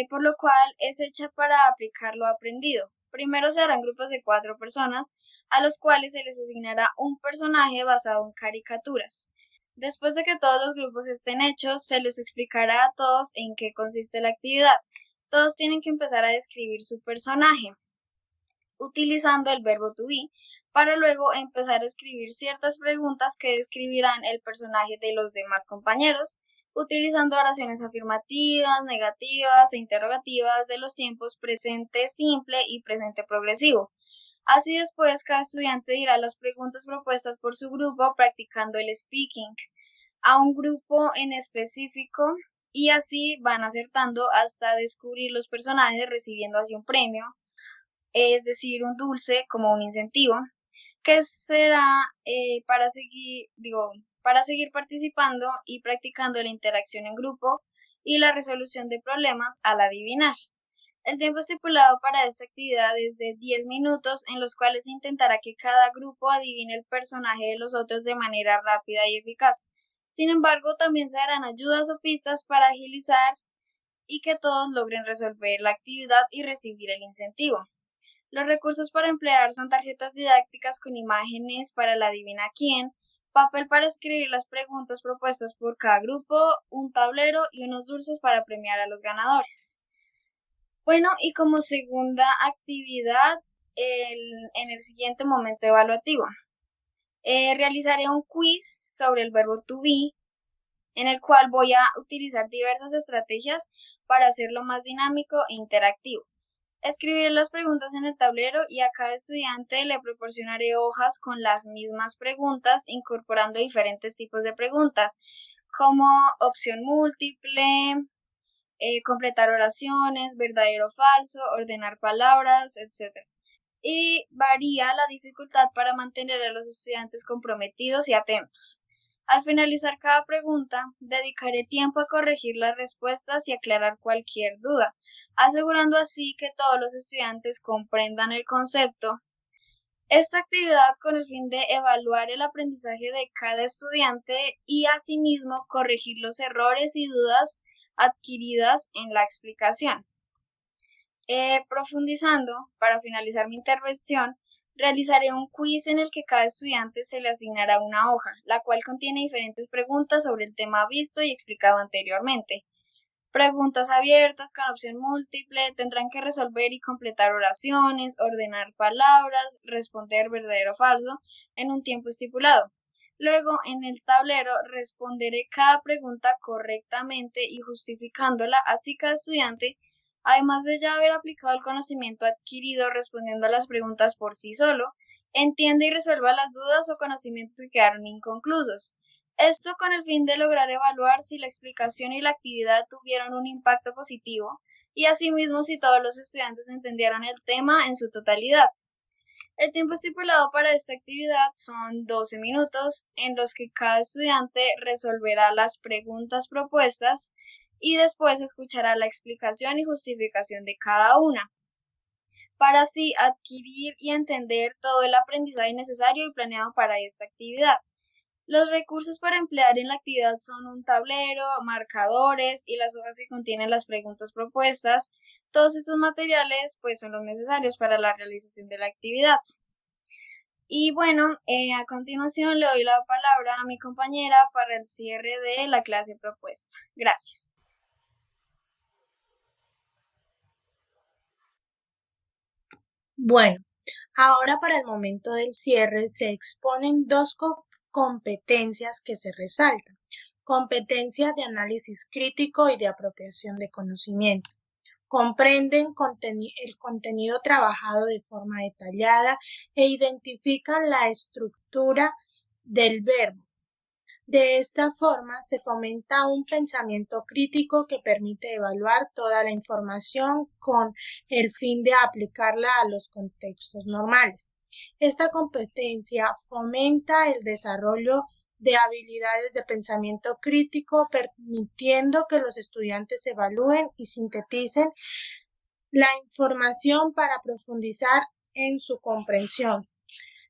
por lo cual es hecha para aplicar lo aprendido. Primero se harán grupos de 4 personas, a los cuales se les asignará un personaje basado en caricaturas. Después de que todos los grupos estén hechos, se les explicará a todos en qué consiste la actividad. Todos tienen que empezar a describir su personaje, utilizando el verbo to be, para luego empezar a escribir ciertas preguntas que describirán el personaje de los demás compañeros, utilizando oraciones afirmativas, negativas e interrogativas de los tiempos presente simple y presente progresivo. Así después, cada estudiante dirá las preguntas propuestas por su grupo practicando el speaking a un grupo en específico y así van acertando hasta descubrir los personajes recibiendo así un premio, es decir, un dulce como un incentivo, que será para seguir participando y practicando la interacción en grupo y la resolución de problemas al adivinar. El tiempo estipulado para esta actividad es de 10 minutos, en los cuales se intentará que cada grupo adivine el personaje de los otros de manera rápida y eficaz. Sin embargo, también se darán ayudas o pistas para agilizar y que todos logren resolver la actividad y recibir el incentivo. Los recursos para emplear son tarjetas didácticas con imágenes para la adivina quién, papel para escribir las preguntas propuestas por cada grupo, un tablero y unos dulces para premiar a los ganadores. Bueno, y como segunda actividad, en el siguiente momento evaluativo, realizaré un quiz sobre el verbo to be, en el cual voy a utilizar diversas estrategias para hacerlo más dinámico e interactivo. Escribiré las preguntas en el tablero y a cada estudiante le proporcionaré hojas con las mismas preguntas, incorporando diferentes tipos de preguntas, como opción múltiple, completar oraciones, verdadero o falso, ordenar palabras, etc. Y varía la dificultad para mantener a los estudiantes comprometidos y atentos. Al finalizar cada pregunta, dedicaré tiempo a corregir las respuestas y aclarar cualquier duda, asegurando así que todos los estudiantes comprendan el concepto. Esta actividad con el fin de evaluar el aprendizaje de cada estudiante y asimismo corregir los errores y dudas adquiridas en la explicación. Profundizando, para finalizar mi intervención, realizaré un quiz en el que cada estudiante se le asignará una hoja, la cual contiene diferentes preguntas sobre el tema visto y explicado anteriormente. Preguntas abiertas con opción múltiple, tendrán que resolver y completar oraciones, ordenar palabras, responder verdadero o falso en un tiempo estipulado. Luego, en el tablero, responderé cada pregunta correctamente y justificándola, así cada estudiante, además de ya haber aplicado el conocimiento adquirido respondiendo a las preguntas por sí solo, entiende y resuelva las dudas o conocimientos que quedaron inconclusos. Esto con el fin de lograr evaluar si la explicación y la actividad tuvieron un impacto positivo y asimismo si todos los estudiantes entendieron el tema en su totalidad. El tiempo estipulado para esta actividad son 12 minutos, en los que cada estudiante resolverá las preguntas propuestas y después escuchará la explicación y justificación de cada una, para así adquirir y entender todo el aprendizaje necesario y planeado para esta actividad. Los recursos para emplear en la actividad son un tablero, marcadores y las hojas que contienen las preguntas propuestas. Todos estos materiales pues son los necesarios para la realización de la actividad. Y bueno, a continuación le doy la palabra a mi compañera para el cierre de la clase propuesta. Gracias. Bueno, Ahora, para el momento del cierre, se exponen dos competencias que se resaltan. Competencia de análisis crítico y de apropiación de conocimiento. Comprenden el contenido trabajado de forma detallada e identifican la estructura del verbo. De esta forma, se fomenta un pensamiento crítico que permite evaluar toda la información con el fin de aplicarla a los contextos normales. Esta competencia fomenta el desarrollo de habilidades de pensamiento crítico, permitiendo que los estudiantes evalúen y sinteticen la información para profundizar en su comprensión.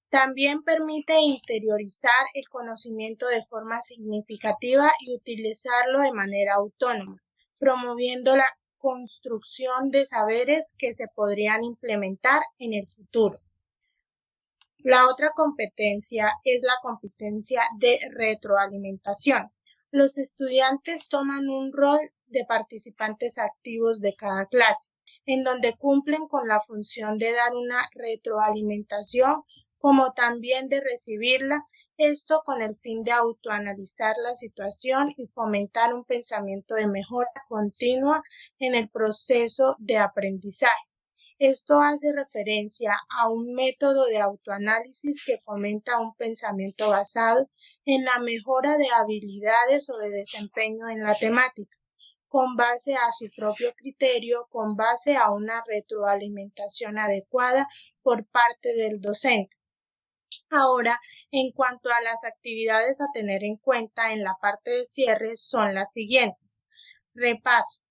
También permite interiorizar el conocimiento de forma significativa y utilizarlo de manera autónoma, promoviendo la construcción de saberes que se podrían implementar en el futuro. La otra competencia es la competencia de retroalimentación. Los estudiantes toman un rol de participantes activos de cada clase, en donde cumplen con la función de dar una retroalimentación como también de recibirla, esto con el fin de autoanalizar la situación y fomentar un pensamiento de mejora continua en el proceso de aprendizaje. Esto hace referencia a un método de autoanálisis que fomenta un pensamiento basado en la mejora de habilidades o de desempeño en la temática, con base a su propio criterio, con base a una retroalimentación adecuada por parte del docente. Ahora, en cuanto a las actividades a tener en cuenta en la parte de cierre, son las siguientes. Repaso.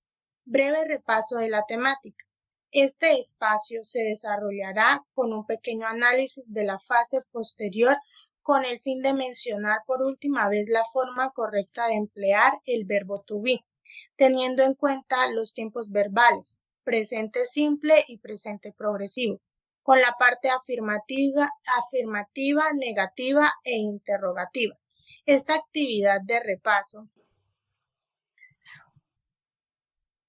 Breve repaso de la temática. Este espacio se desarrollará con un pequeño análisis de la fase posterior con el fin de mencionar por última vez la forma correcta de emplear el verbo to be, teniendo en cuenta los tiempos verbales, presente simple y presente progresivo, con la parte afirmativa, negativa e interrogativa. Esta actividad de repaso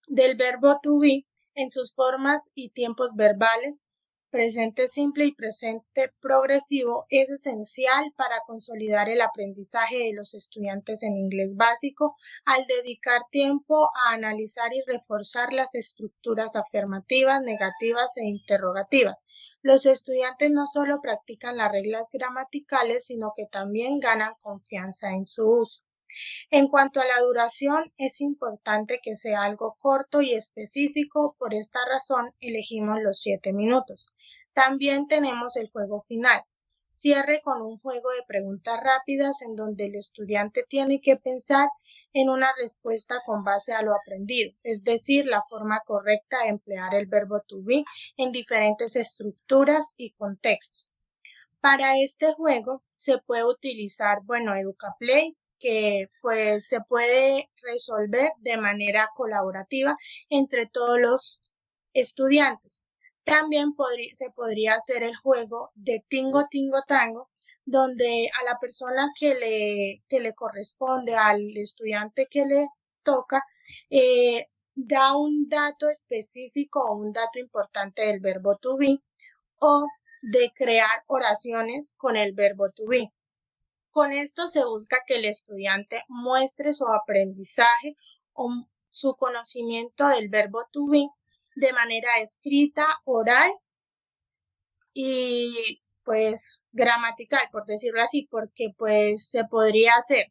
del verbo to be en sus formas y tiempos verbales, presente simple y presente progresivo, es esencial para consolidar el aprendizaje de los estudiantes en inglés básico al dedicar tiempo a analizar y reforzar las estructuras afirmativas, negativas e interrogativas. Los estudiantes no solo practican las reglas gramaticales, sino que también ganan confianza en su uso. En cuanto a la duración, es importante que sea algo corto y específico. Por esta razón, elegimos los 7 minutos. También tenemos el juego final. Cierre con un juego de preguntas rápidas en donde el estudiante tiene que pensar en una respuesta con base a lo aprendido, es decir, la forma correcta de emplear el verbo to be en diferentes estructuras y contextos. Para este juego se puede utilizar, EducaPlay, que pues se puede resolver de manera colaborativa entre todos los estudiantes. También se podría hacer el juego de Tingo Tingo Tango, donde a la persona que le corresponde, al estudiante que le toca, da un dato específico o un dato importante del verbo to be o de crear oraciones con el verbo to be. Con esto se busca que el estudiante muestre su aprendizaje o su conocimiento del verbo to be de manera escrita, oral y pues gramatical, por decirlo así, porque pues se podría hacer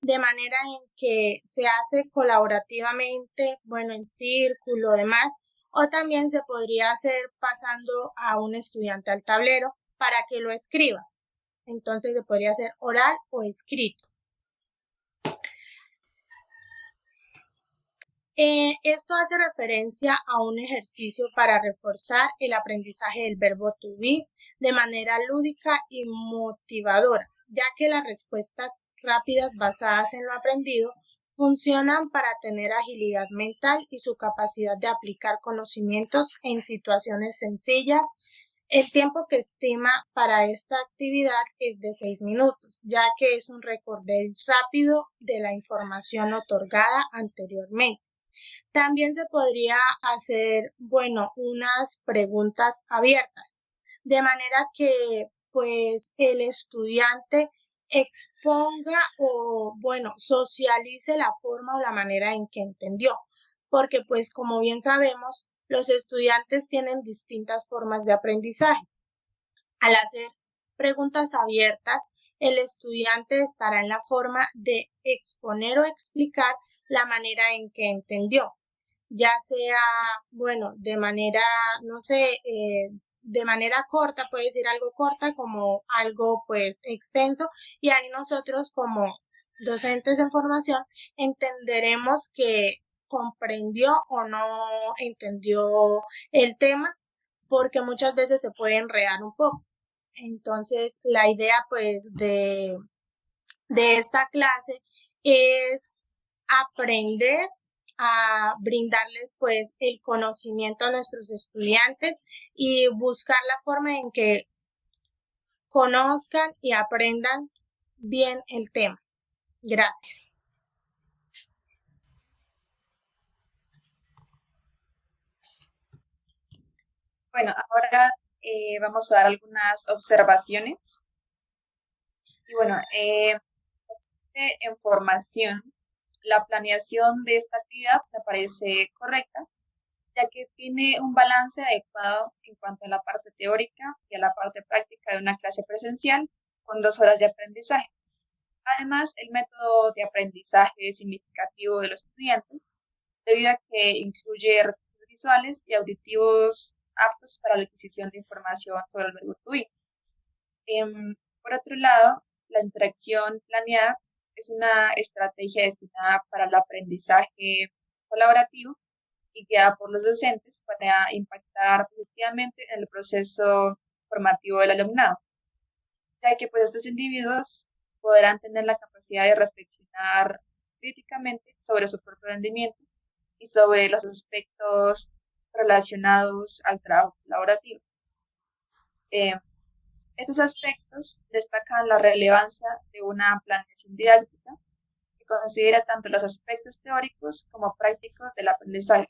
de manera en que se hace colaborativamente, en círculo, demás, o también se podría hacer pasando a un estudiante al tablero para que lo escriba. Entonces se podría hacer oral o escrito. Esto hace referencia a un ejercicio para reforzar el aprendizaje del verbo to be de manera lúdica y motivadora, ya que las respuestas rápidas basadas en lo aprendido funcionan para tener agilidad mental y su capacidad de aplicar conocimientos en situaciones sencillas. El tiempo que estima para esta actividad es de 6 minutos, ya que es un recorder rápido de la información otorgada anteriormente. También se podría hacer, unas preguntas abiertas de manera que pues el estudiante exponga o, bueno, socialice la forma o la manera en que entendió, porque pues como bien sabemos, los estudiantes tienen distintas formas de aprendizaje. Al hacer preguntas abiertas, el estudiante estará en la forma de exponer o explicar la manera en que entendió, ya sea, bueno, de manera, no sé, de manera corta, puede decir algo corta como algo pues extenso, y ahí nosotros como docentes en formación entenderemos que comprendió o no entendió el tema, porque muchas veces se puede enredar un poco. Entonces, la idea pues de esta clase es aprender a brindarles pues el conocimiento a nuestros estudiantes y buscar la forma en que conozcan y aprendan bien el tema. Gracias. Bueno, ahora vamos a dar algunas observaciones. Y bueno, en formación, la planeación de esta actividad me parece correcta, ya que tiene un balance adecuado en cuanto a la parte teórica y a la parte práctica de una clase presencial con 2 horas de aprendizaje. Además, el método de aprendizaje significativo de los estudiantes, debido a que incluye recursos visuales y auditivos aptos para la adquisición de información sobre el verbo to be. Por otro lado, la interacción planeada es una estrategia destinada para el aprendizaje colaborativo y guiada por los docentes para impactar positivamente en el proceso formativo del alumnado, ya que pues estos individuos podrán tener la capacidad de reflexionar críticamente sobre su propio rendimiento y sobre los aspectos relacionados al trabajo colaborativo. Eh, Estos aspectos destacan la relevancia de una planeación didáctica que considera tanto los aspectos teóricos como prácticos del aprendizaje.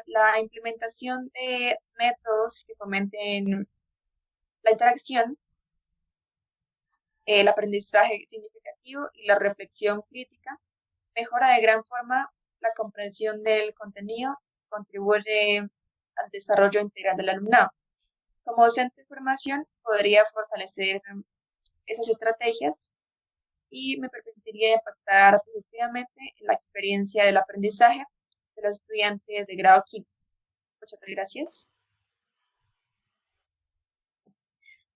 La implementación de métodos que fomenten la interacción, el aprendizaje significativo y la reflexión crítica mejora de gran forma la comprensión del contenido y contribuye al desarrollo integral del alumnado. Como docente de formación, podría fortalecer esas estrategias y me permitiría impactar positivamente en la experiencia del aprendizaje de los estudiantes de grado quinto. Muchas gracias.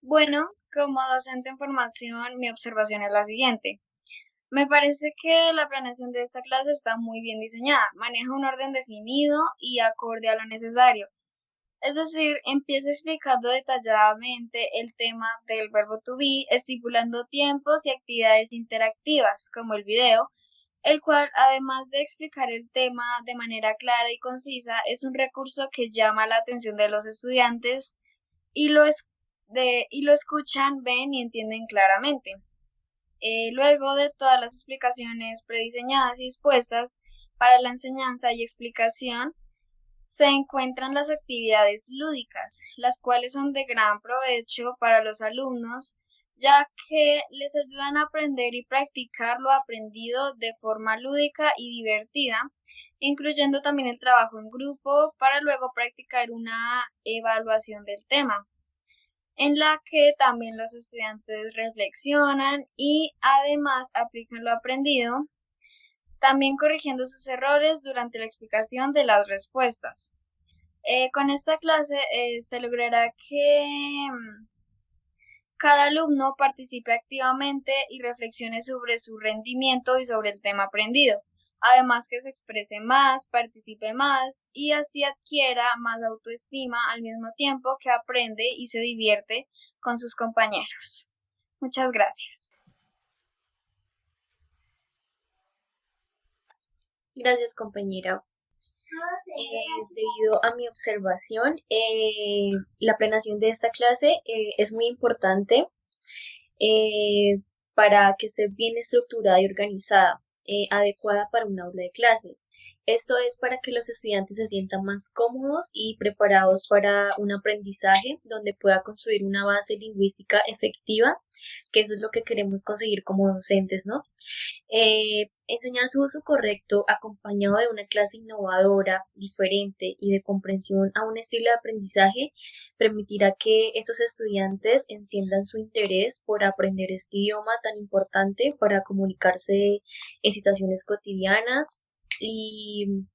Bueno, como docente en formación, mi observación es la siguiente. Me parece que la planeación de esta clase está muy bien diseñada, maneja un orden definido y acorde a lo necesario. Es decir, empieza explicando detalladamente el tema del verbo to be, estipulando tiempos y actividades interactivas, como el video, el cual, además de explicar el tema de manera clara y concisa, es un recurso que llama la atención de los estudiantes y lo escuchan, ven y entienden claramente. Luego de todas las explicaciones prediseñadas y expuestas para la enseñanza y explicación, se encuentran las actividades lúdicas, las cuales son de gran provecho para los alumnos, ya que les ayudan a aprender y practicar lo aprendido de forma lúdica y divertida, incluyendo también el trabajo en grupo para luego practicar una evaluación del tema, en la que también los estudiantes reflexionan y además aplican lo aprendido, también corrigiendo sus errores durante la explicación de las respuestas. Con esta clase se logrará que cada alumno participe activamente y reflexione sobre su rendimiento y sobre el tema aprendido. Además que se exprese más, participe más y así adquiera más autoestima al mismo tiempo que aprende y se divierte con sus compañeros. Muchas gracias. Gracias, compañera. Debido a mi observación, la planeación de esta clase es muy importante para que esté bien estructurada y organizada, adecuada para un aula de clase, Esto es para que los estudiantes se sientan más cómodos y preparados para un aprendizaje donde pueda construir una base lingüística efectiva, que eso es lo que queremos conseguir como docentes, ¿no? Enseñar su uso correcto acompañado de una clase innovadora, diferente y de comprensión a un estilo de aprendizaje permitirá que estos estudiantes enciendan su interés por aprender este idioma tan importante para comunicarse en situaciones cotidianas y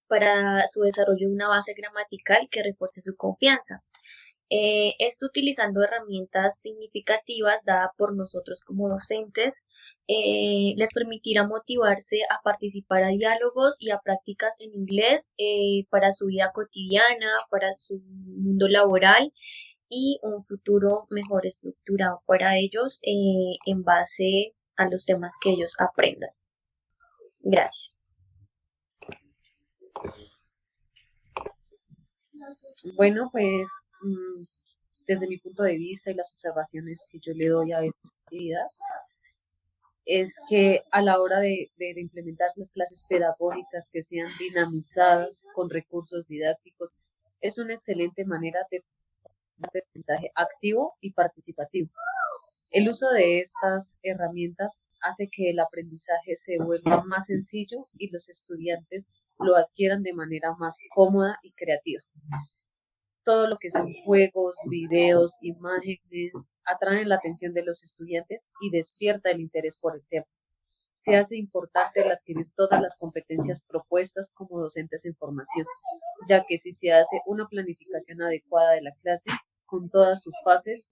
para su desarrollo de una base gramatical que refuerce su confianza. Esto utilizando herramientas significativas dadas por nosotros como docentes, les permitirá motivarse a participar a diálogos y a prácticas en inglés para su vida cotidiana, para su mundo laboral y un futuro mejor estructurado para ellos en base a los temas que ellos aprendan. Gracias. Bueno, pues desde mi punto de vista y las observaciones que yo le doy a esta actividad, es que a la hora de implementar las clases pedagógicas que sean dinamizadas con recursos didácticos, es una excelente manera de aprendizaje activo y participativo. El uso de estas herramientas hace que el aprendizaje se vuelva más sencillo y los estudiantes lo adquieran de manera más cómoda y creativa. Todo lo que son juegos, videos, imágenes, atraen la atención de los estudiantes y despierta el interés por el tema. Se hace importante el adquirir todas las competencias propuestas como docentes en formación, ya que si se hace una planificación adecuada de la clase con todas sus fases,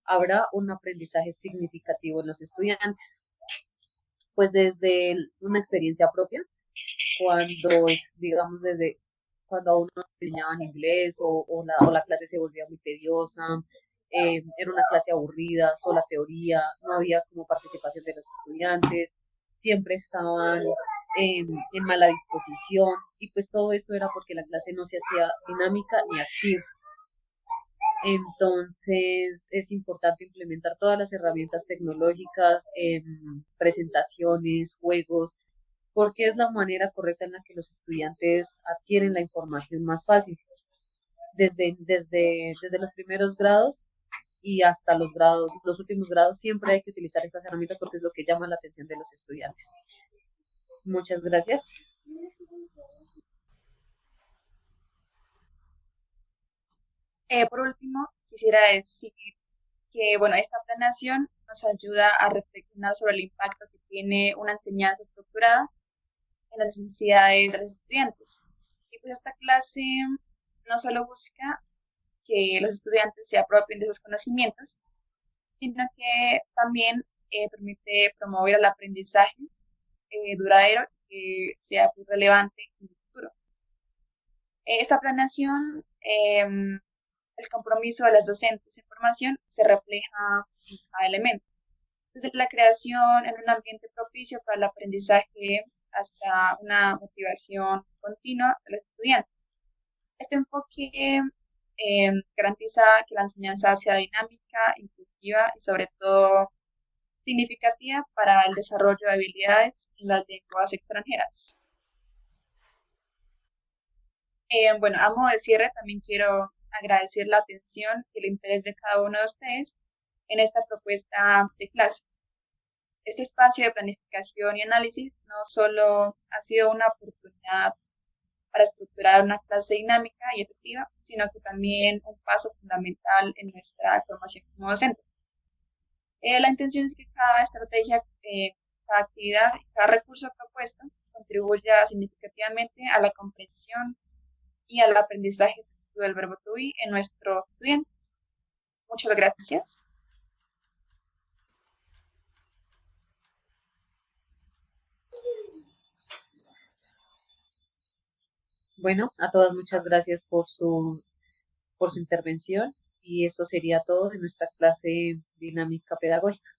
habrá un aprendizaje significativo en los estudiantes. Pues desde una experiencia propia, digamos, desde cuando a uno enseñaban inglés o la clase se volvía muy tediosa, era una clase aburrida, sola teoría, no había como participación de los estudiantes, siempre estaban en mala disposición y pues todo esto era porque la clase no se hacía dinámica ni activa. Entonces es importante implementar todas las herramientas tecnológicas, presentaciones, juegos, porque es la manera correcta en la que los estudiantes adquieren la información más fácil. Desde los primeros grados y hasta los últimos grados, siempre hay que utilizar estas herramientas porque es lo que llama la atención de los estudiantes. Muchas gracias. Por último, quisiera decir que, bueno, esta planeación nos ayuda a reflexionar sobre el impacto que tiene una enseñanza estructurada en las necesidades de los estudiantes. Y pues esta clase no solo busca que los estudiantes se apropien de esos conocimientos, sino que también permite promover el aprendizaje duradero que sea pues, relevante en el futuro. Esta planeación, el compromiso de las docentes en formación se refleja en cada elemento, desde la creación en un ambiente propicio para el aprendizaje hasta una motivación continua de los estudiantes. Este enfoque garantiza que la enseñanza sea dinámica, inclusiva y sobre todo significativa para el desarrollo de habilidades en las lenguas extranjeras. Bueno, a modo de cierre, también quiero agradecer la atención y el interés de cada uno de ustedes en esta propuesta de clase. Este espacio de planificación y análisis no solo ha sido una oportunidad para estructurar una clase dinámica y efectiva, sino que también un paso fundamental en nuestra formación como docentes. La intención es que cada estrategia, cada actividad y cada recurso propuesto contribuya significativamente a la comprensión y al aprendizaje del verbo to be en nuestros estudiantes. Muchas gracias. Bueno, a todas muchas gracias por su intervención y eso sería todo de nuestra clase dinámica pedagógica.